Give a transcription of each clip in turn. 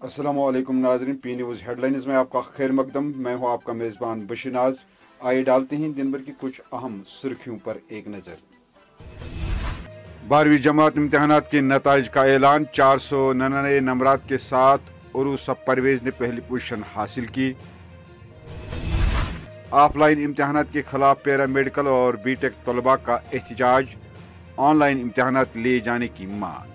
अस्सलामुअलैकुम नाज़रीन, P news headlines में आपका खैर मकदम। मैं हूं आपका मेज़बान बशीर नाज। आइए डालते हैं दिन भर की कुछ अहम सुर्खियों पर एक नज़र। 12वीं जमात इम्तहानात के नताइज का ऐलान। 499 नंबरात के साथ उरूस परवेज ने पहली पोजीशन हासिल की। ऑफलाइन इम्तहानात के खिलाफ पैरामेडिकल और बीटेक तलबा का एहतजाज। ऑनलाइन इम्तहानात ले जाने की मांग।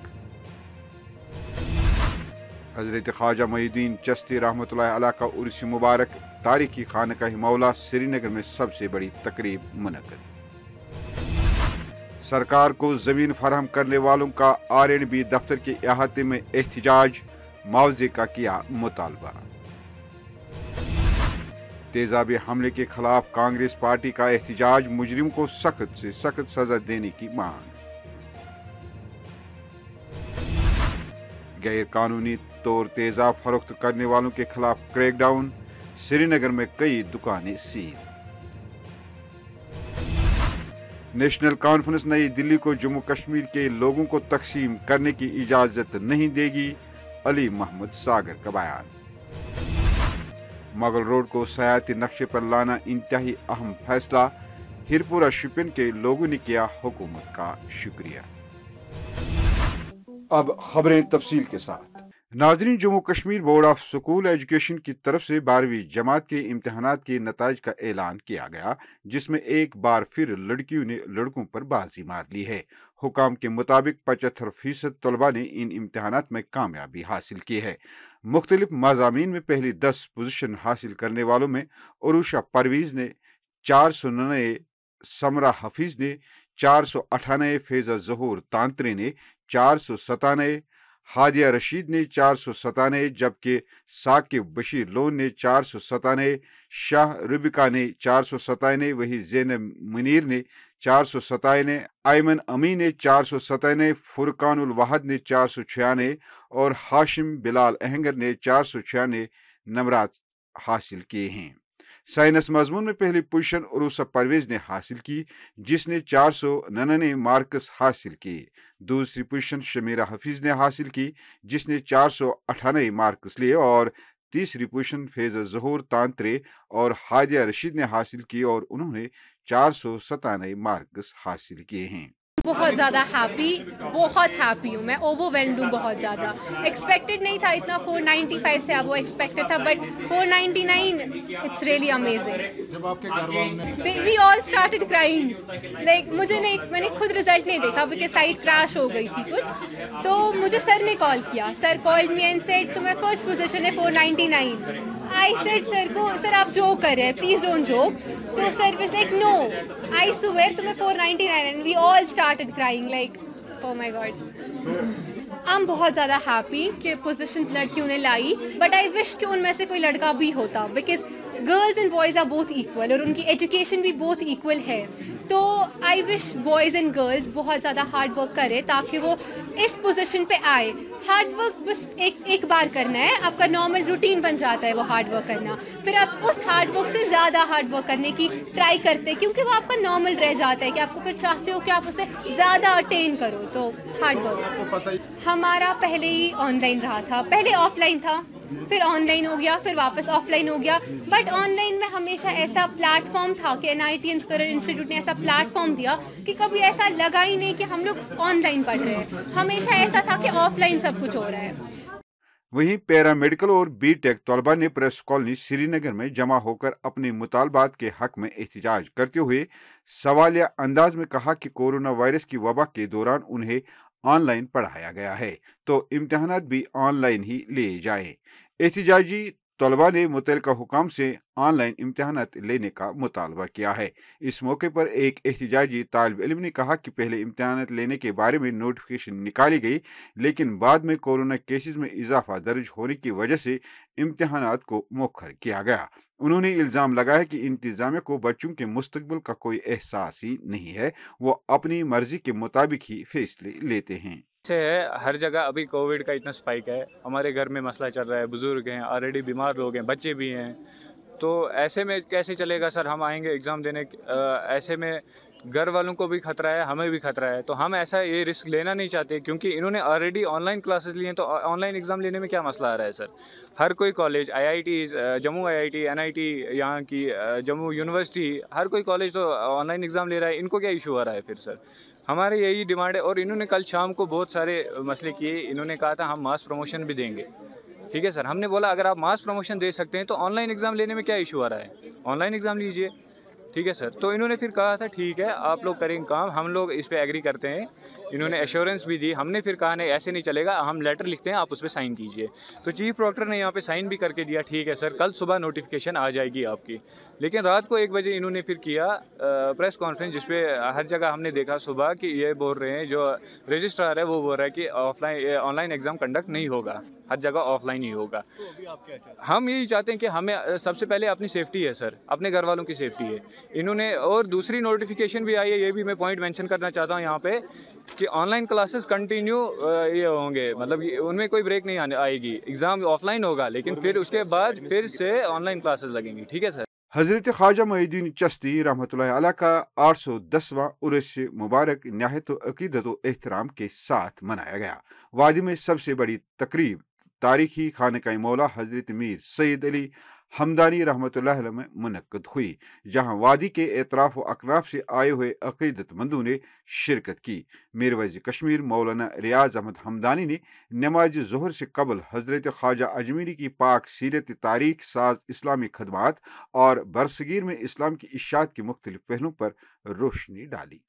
हज़रत ख्वाजा मोइनुद्दीन चिश्ती रहमतुल्लाह अलैह का उर्स मुबारक। तारीखी खानकाह मौला श्रीनगर में सबसे बड़ी तकरीब मुनक़्क़द। सरकार को ज़मीन फराहम करने वालों का RNB दफ्तर के अहाते में एहतजाज। मुआवजे का किया मुतालबा। तेजाबी हमले के खिलाफ कांग्रेस पार्टी का एहतजाज। मुजरिम को सख्त से सख्त सजा देने की मांग। गैर कानूनी तौर तेजाब फरोख्त करने वालों के खिलाफ क्रैकडाउन। श्रीनगर में कई दुकानें सील। नेशनल कॉन्फ्रेंस नई दिल्ली को जम्मू कश्मीर के लोगों को तकसीम करने की इजाजत नहीं देगी। अली मोहम्मद सागर का बयान। मुगल रोड को सयाती नक्शे पर लाना इंतहाई अहम फैसला। हिरपुरा शिपिन के लोगों ने किया हुकूमत का शुक्रिया। अब खबरें तफसील के साथ। नाजरीन, Jammu Kashmir board of school education की तरफ से 12वीं जमात के इम्तहानात के नताइज का ऐलान किया गया, जिसमें एक बार फिर लड़कियों ने लड़कों पर बाजी मार ली है। हुकाम के मुताबिक 75% तलबा ने इन इम्तहानात में कामयाबी हासिल की है। मुख्तलिफ मज़ामीन में पहली 10 पोजीशन हासिल करने वालों में उरूशा परवीज ने 499, समरा हफीज ने 498, फैज़ा ज़हूर तांत्रे ने 497, हादिया रशीद ने 497, जबकि साकिब बशीर लोन ने 497, शाह रुबिका ने 497, वही ज़ैनब मुनीर ने 497, आयमन अमी ने 497, फुरकानुल वहद ने 496 और हाशिम बिलाल अहंगर ने 496 नंबरात हासिल किए हैं। साइंस मजमून में पहली पोजीशन उरूसा परवेज ने हासिल की, जिसने 499 मार्क्स हासिल किए। दूसरी पोजीशन शमीरा हफीज ने हासिल की, जिसने 498 मार्क्स लिए, और तीसरी पोजीशन फैज़ा ज़हूर तांत्रे और हादिया रशीद ने हासिल की और उन्होंने 497 मार्क्स हासिल किए हैं। बहुत ज़्यादा बहुत हैप्पी हूँ मैं, ओवरवेल्म्ड हूँ बहुत ज़्यादा। एक्सपेक्टेड नहीं था इतना, 495 से अब वो एक्सपेक्टेड था, बट 499 इट्स रियली अमेजिंग। जब आपके घर वालों ने we all started crying, like मैंने खुद रिजल्ट नहीं देखा बिकॉज साइट क्रैश हो गई थी कुछ, तो मुझे सर ने कॉल किया। Sir called me and said तुम्हें फर्स्ट पोजीशन है 499। आई सेड सर को, सर आप जोक कर रहे हैं, प्लीज डोंट जोक। तो sir was like no, I swear तुम्हें 499, and we all started crying like oh my God. I'm बहुत ज़्यादा हैप्पी कि पोजीशन लड़कियों ने लाई, बट आई विश कि उनमें से कोई लड़का भी होता, because girls and boys are both equal और उनकी एजुकेशन भी बोथ इक्वल है। तो I wish boys and girls बहुत ज़्यादा हार्ड वर्क करें ताकि वो इस पोजीशन पे आए। हार्ड वर्क बस एक बार करना है, आपका नॉर्मल रूटीन बन जाता है वो हार्ड वर्क करना, फिर आप उस हार्ड वर्क से ज़्यादा हार्ड वर्क करने की ट्राई करते हैं, क्योंकि वो आपका नॉर्मल रह जाता है कि आपको फिर चाहते हो कि आप उसे ज़्यादा अटेन करो। तो हार्ड वर्क हमारा पहले ही ऑनलाइन रहा था, पहले ऑफलाइन था, फिर ऑनलाइन हो गया, फिर वापस ऑफलाइन हो गया। बट ऑनलाइन में हमेशा ऐसा प्लेटफॉर्म था कि NIT करियर इंस्टीट्यूट ने ऐसा प्लेटफॉर्म दिया कि कभी ऐसा लगा ही नहीं कि हम लोग ऑनलाइन पढ़ रहे हैं, हमेशा ऐसा था कि ऑफलाइन सब कुछ हो रहा है। वहीं पैरामेडिकल और बीटेक तलबा ने प्रेस कॉलोनी श्रीनगर में जमा होकर अपने मुतालबात के हक में एहतजाज करते हुए सवालिया अंदाज में कहा कि कोरोना वायरस की वबा के दौरान उन्हें ऑनलाइन पढ़ाया गया है, तो इम्तहानात भी ऑनलाइन ही लिए जाएं। एहतजाजी तलबा ने मुतल्लिका हुकाम से ऑनलाइन इम्तहानात लेने का मुतालबा किया है। इस मौके पर एक एहतजाजी तालिब इल्म ने कहा कि पहले इम्तहानात लेने के बारे में नोटिफिकेशन निकाली गई, लेकिन बाद में कोरोना केसेस में इजाफा दर्ज होने की वजह से इम्तहानात को मौखर किया गया। उन्होंने इल्ज़ाम लगाया कि इंतज़ामिया को बच्चों के मुस्तकबिल का कोई एहसास ही नहीं है, वो अपनी मर्जी के मुताबिक ही फैसले लेते हैं। से है हर जगह अभी कोविड का इतना स्पाइक है, हमारे घर में मसला चल रहा है, बुजुर्ग हैं, ऑलरेडी बीमार लोग हैं, बच्चे भी हैं, तो ऐसे में कैसे चलेगा सर? हम आएंगे एग्ज़ाम देने, ऐसे में घर वालों को भी खतरा है, हमें भी खतरा है, तो हम ऐसा ये रिस्क लेना नहीं चाहते, क्योंकि इन्होंने ऑलरेडी ऑनलाइन क्लासेस लिए हैं, तो ऑनलाइन एग्ज़ाम लेने में क्या मसला आ रहा है सर। हर कोई college, IITs, Jammu IIT, NIT, यहाँ की जम्मू यूनिवर्सिटी, हर कोई कॉलेज तो ऑनलाइन एग्ज़ाम ले रहा है, इनको क्या इशू आ रहा है फिर सर। हमारे यही डिमांड है। और इन्होंने कल शाम को बहुत सारे मसले किए, इन्होंने कहा था हम मास प्रमोशन भी देंगे, ठीक है सर। हमने बोला अगर आप मास प्रमोशन दे सकते हैं तो ऑनलाइन एग्ज़ाम लेने में क्या इशू आ रहा है, ऑनलाइन एग्ज़ाम लीजिए, ठीक है सर। तो इन्होंने फिर कहा था ठीक है आप लोग करेंगे काम, हम लोग इस पे एग्री करते हैं। इन्होंने एश्योरेंस भी दी। हमने फिर कहा नहीं ऐसे नहीं चलेगा, हम लेटर लिखते हैं, आप उस पर साइन कीजिए। तो चीफ प्रॉक्टर ने यहाँ पे साइन भी करके दिया, ठीक है सर कल सुबह नोटिफिकेशन आ जाएगी आपकी। लेकिन रात को 1 बजे इन्होंने फिर किया प्रेस कॉन्फ्रेंस, जिसपे हर जगह हमने देखा सुबह कि ये बोल रहे हैं, जो रजिस्ट्रार है वो बोल रहा है कि ऑनलाइन एग्ज़ाम कंडक्ट नहीं होगा, हर जगह ऑफलाइन ही होगा। हम यही चाहते हैं कि हमें सबसे पहले अपनी सेफ्टी है सर, अपने घर वालों की सेफ्टी है। इन्होंने और दूसरी नोटिफिकेशन भी आई है, ये भी मैं पॉइंट मेंशन करना चाहता हूँ यहाँ पे, कि ऑनलाइन क्लासेस कंटिन्यू ये होंगे, मतलब उनमें कोई ब्रेक नहीं आएगी। एग्ज़ाम ऑफलाइन होगा लेकिन फिर उसके बाद फिर से ऑनलाइन क्लासेस लगेंगी, ठीक है सर। हज़रत ख्वाजा मोइनुद्दीन चिश्ती रहमतुल्लाह अलैह का 810वां उर्स मुबारक निहायत अकीदत व एहतराम के साथ मनाया गया। वादी में सबसे बड़ी तकरीब तारीखी खानकाह मौला हज़रत मीर सैयद अली हमदानी रहमतुल्लाह अलैह में मुनक्कद हुई, जहां वादी के एतराफ़ व अकनाफ से आए हुए अक़ीदतमंदों ने शिरकत की। मीर वज़ीर कश्मीर मौलाना रियाज अहमद हमदानी ने नमाज ज़ोहर से कबल हज़रत ख्वाजा अजमेरी की पाक सीरत, तारीख साज इस्लामी खदमात और बरसगीर में इस्लाम की इशाअत के मुख्तलिफ पहलुओं पर रोशनी डाली।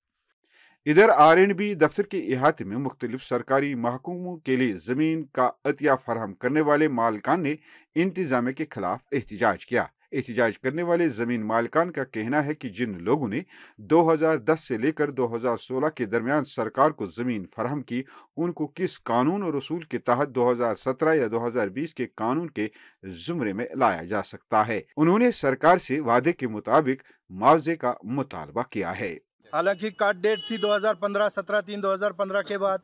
इधर RNB दफ्तर के इहाते में मुख्तलिफ सरकारी महकमों के लिए ज़मीन का अतिया फराहम करने वाले मालिकान ने इंतजामिया के खिलाफ एहतजाज किया। एहतजाज करने वाले ज़मीन मालिकान का कहना है कि जिन लोगों ने 2010 से लेकर 2016 के दरमियान सरकार को ज़मीन फराहम की, उनको किस कानून और उसूल के तहत 2017 या 2020 के कानून के ज़ुमरे में लाया जा सकता है। उन्होंने सरकार से वादे के मुताबिक मुआवजे का मुतालबा किया है। हालांकि काट डेट थी 2015, 17/3/2015 के बाद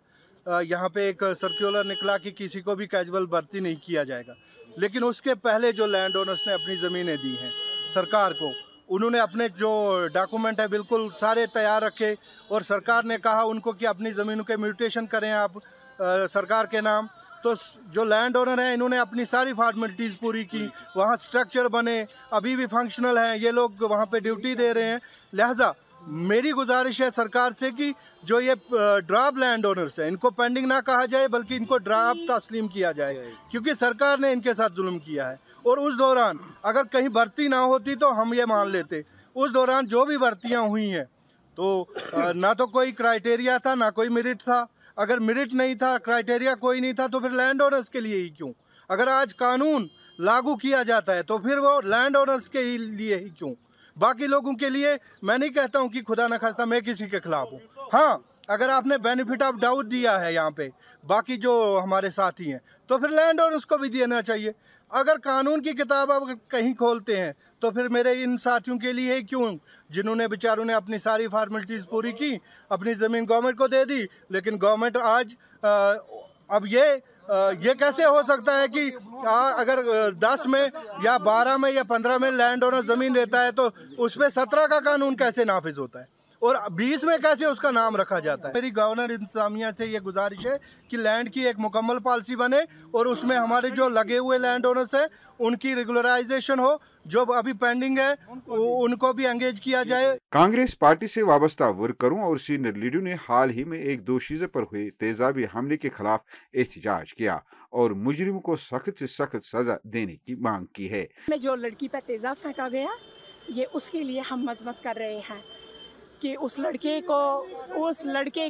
यहाँ पे एक सर्कुलर निकला कि किसी को भी कैजुअल भर्ती नहीं किया जाएगा। लेकिन उसके पहले जो लैंड ओनर्स ने अपनी ज़मीनें दी हैं सरकार को, उन्होंने अपने जो डॉक्यूमेंट है बिल्कुल सारे तैयार रखे और सरकार ने कहा उनको कि अपनी ज़मीनों के म्यूटेशन करें आप सरकार के नाम। तो जो लैंड ओनर हैं इन्होंने अपनी सारी फॉर्मेलिटीज़ पूरी की, वहाँ स्ट्रक्चर बने, अभी भी फंक्शनल हैं, ये लोग वहाँ पे ड्यूटी दे रहे हैं। लिहाजा मेरी गुजारिश है सरकार से कि जो ये ड्राफ्ट लैंड ओनर्स हैं इनको पेंडिंग ना कहा जाए, बल्कि इनको ड्राफ्ट तस्लीम किया जाए, क्योंकि सरकार ने इनके साथ जुल्म किया है। और उस दौरान अगर कहीं भर्ती ना होती तो हम ये मान लेते, उस दौरान जो भी भर्तियाँ हुई हैं तो ना तो कोई क्राइटेरिया था ना कोई मेरिट था। अगर मेरिट नहीं था, क्राइटेरिया कोई नहीं था, तो फिर लैंड ओनर्स के लिए ही क्यों? अगर आज कानून लागू किया जाता है तो फिर वो लैंड ओनर्स के लिए ही क्यों? बाकी लोगों के लिए मैं नहीं कहता हूं कि खुदा न खास्ता मैं किसी के खिलाफ हूं। हाँ, अगर आपने बेनिफिट ऑफ डाउट दिया है यहाँ पे बाकी जो हमारे साथी हैं, तो फिर लैंड ओनर्स को भी देना चाहिए। अगर कानून की किताब आप कहीं खोलते हैं तो फिर मेरे इन साथियों के लिए ही क्यों, जिन्होंने बेचारों ने अपनी सारी फॉर्मेलिटीज़ पूरी की, अपनी ज़मीन गवर्नमेंट को दे दी, लेकिन गवर्नमेंट आज अब ये कैसे हो सकता है कि अगर 10 में या 12 में या 15 में लैंड ओनर ज़मीन देता है तो उस पर 17 का कानून कैसे नाफिज होता है और 20 में कैसे उसका नाम रखा जाता है? मेरी गवर्नर इंतजामिया से ये गुजारिश है कि लैंड की एक मुकम्मल पॉलिसी बने और उसमें हमारे जो लगे हुए लैंड ओनर्स हैं उनकी रेगुलराइजेशन हो, जो अभी पेंडिंग है उनको भी एंगेज किया जाए। कांग्रेस पार्टी से वाबस्ता वर्करों और सीनियर लीडरों ने हाल ही में एक दोशीज़े पर हुए तेजाबी हमले के खिलाफ एहतजाज किया और मुजरिम को सख्त से सख्त सजा देने की मांग की है। में जो लड़की पर तेजाब फेंका गया, ये उसके लिए हम मजम्मत कर रहे हैं कि उस लड़के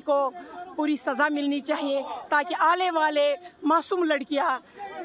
को पूरी सज़ा मिलनी चाहिए, ताकि आने वाले मासूम लड़कियां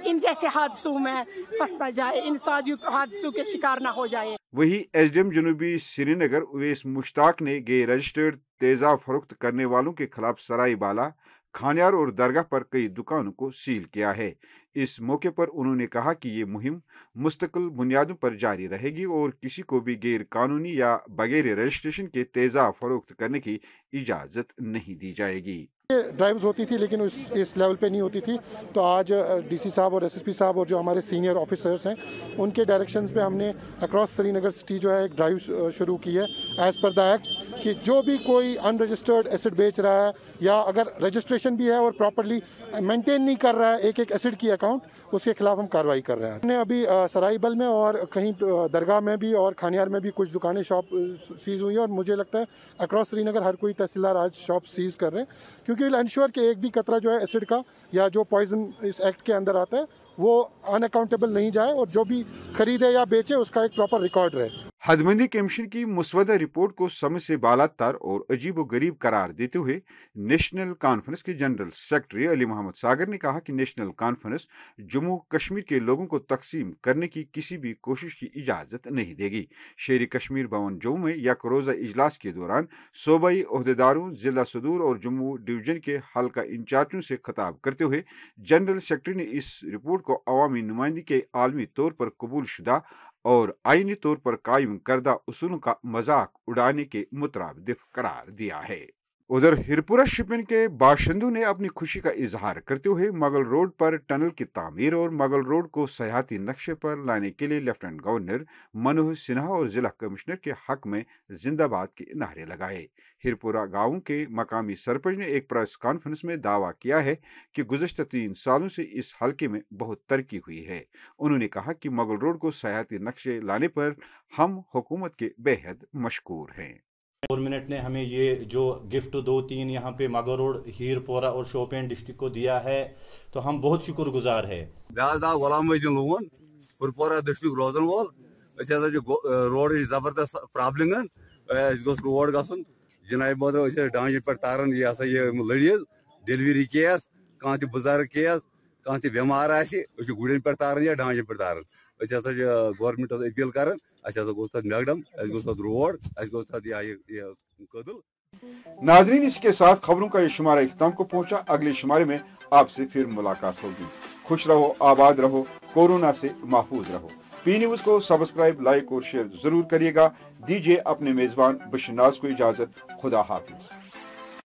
इन जैसे हादसों में फंस ना जाए, इन हादसों के शिकार ना हो जाए। वही SDM जनूबी श्रीनगर उवैस मुश्ताक ने गैर रजिस्टर्ड तेजाब फरोख्त करने वालों के खिलाफ सराय बाला, खानियार और दरगाह पर कई दुकानों को सील किया है। इस मौके पर उन्होंने कहा कि ये मुहिम मुस्तकिल बुनियादों पर जारी रहेगी और किसी को भी गैर कानूनी या बगैर रजिस्ट्रेशन के तेजाब फरोख्त करने की इजाज़त नहीं दी जाएगी। ड्राइव्स होती थी लेकिन इस लेवल पे नहीं होती थी, तो आज DC साहब और SSP साहब और जो हमारे सीनियर ऑफिसर्स हैं उनके डायरेक्शंस पे हमने अक्रॉस श्रीनगर सिटी जो है एक ड्राइव शुरू की है एज़ पर द एक्ट। कि जो भी कोई अनरजिस्टर्ड एसिड बेच रहा है या अगर रजिस्ट्रेशन भी है और प्रॉपरली मेंटेन नहीं कर रहा है एक एसिड की अकाउंट, उसके खिलाफ हम कार्रवाई कर रहे हैं। हमने अभी सराइबल में और कहीं दरगाह में भी और खानियार में भी कुछ दुकानें शॉप सीज़ हुई हैं और मुझे लगता है अक्रॉस श्रीनगर हर कोई तहसीलदार आज शॉप सीज़ कर रहे हैं, क्योंकि विल इंश्योर कि एक भी कतरा जो है एसिड का या जो पॉइजन इस एक्ट के अंदर आता है वो अनअकाउंटेबल नहीं जाए और जो भी खरीदे या बेचे उसका एक प्रॉपर रिकॉर्ड रहे। हदबंदी कमीशन की मुस्वदा रिपोर्ट को समझ से बालातर और अजीब व गरीब करार देते हुए नेशनल कॉन्फ्रेंस के जनरल सेक्रेटरी अली मोहम्मद सागर ने कहा कि नेशनल कॉन्फ्रेंस जम्मू कश्मीर के लोगों को तकसीम करने की किसी भी कोशिश की इजाज़त नहीं देगी। शेरी कश्मीर भवन जम्मू में एक रोज़ा इजलास के दौरान सूबाई ओहदेदारों, जिला सदूर और जम्मू डिवीजन के हल्का इंचार्जों से खिताब करते हुए जनरल सेक्रेटरी ने इस रिपोर्ट को अवामी नुमाइंदगी के आलमी तौर पर कबूल शुदा और आईनी तौर पर कायम करदा उसूलों का मजाक उड़ाने के मुतरादिफ करार दिया है। उधर हिरपुरा शिपिन के बाशिंदों ने अपनी खुशी का इजहार करते हुए मुगल रोड पर टनल की तामीर और मुगल रोड को सयाहती नक्शे पर लाने के लिए लेफ्टिनेंट गवर्नर मनोहर सिन्हा और जिला कमिश्नर के हक में जिंदाबाद के नारे लगाए। हिरपुरा गांव के मकामी सरपंच ने एक प्रेस कॉन्फ्रेंस में दावा किया है कि गुज़श्ता 3 सालों से इस हलके में बहुत तरक्की हुई है। उन्होंने कहा कि मुगल रोड को सयाहती नक्शे लाने पर हम हुकूमत के बेहद मशकूर हैं। गवर्नमेंट ने हमें ये जो गिफ्ट 2-3 यहाँ पे मुगल रोड, हीरपोरा और शोपियान डिस्ट्रिक्ट को दिया है, तो हम बहुत शुक्रगुजार है। गुलाम मोहद्दीन लोगन हिरपोरा डिस्ट्रिक्ट रोजन वोल रोड जबरदस्त प्रॉब्लम रोड गसन जनाब मोदो डांजे पर तारन ये लड़ीज डिलीवरी केस कह बुजुर्ग केस कह बेमार गुड़न पर तारन या डांजे पर तारन गवर्नमेंट अपील कर मैगडम रोड कदल। नाजरीन, इसके साथ खबरों का ये शुमारा इख्तिताम को पहुंचा। अगले शुमारे में आपसे फिर मुलाकात होगी। खुश रहो, आबाद रहो, कोरोना से महफूज रहो। पी न्यूज़ को सब्सक्राइब, लाइक और शेयर जरूर करिएगा। दीजिए अपने मेजबान बशीर नाज को इजाजत। खुदा हाफिज।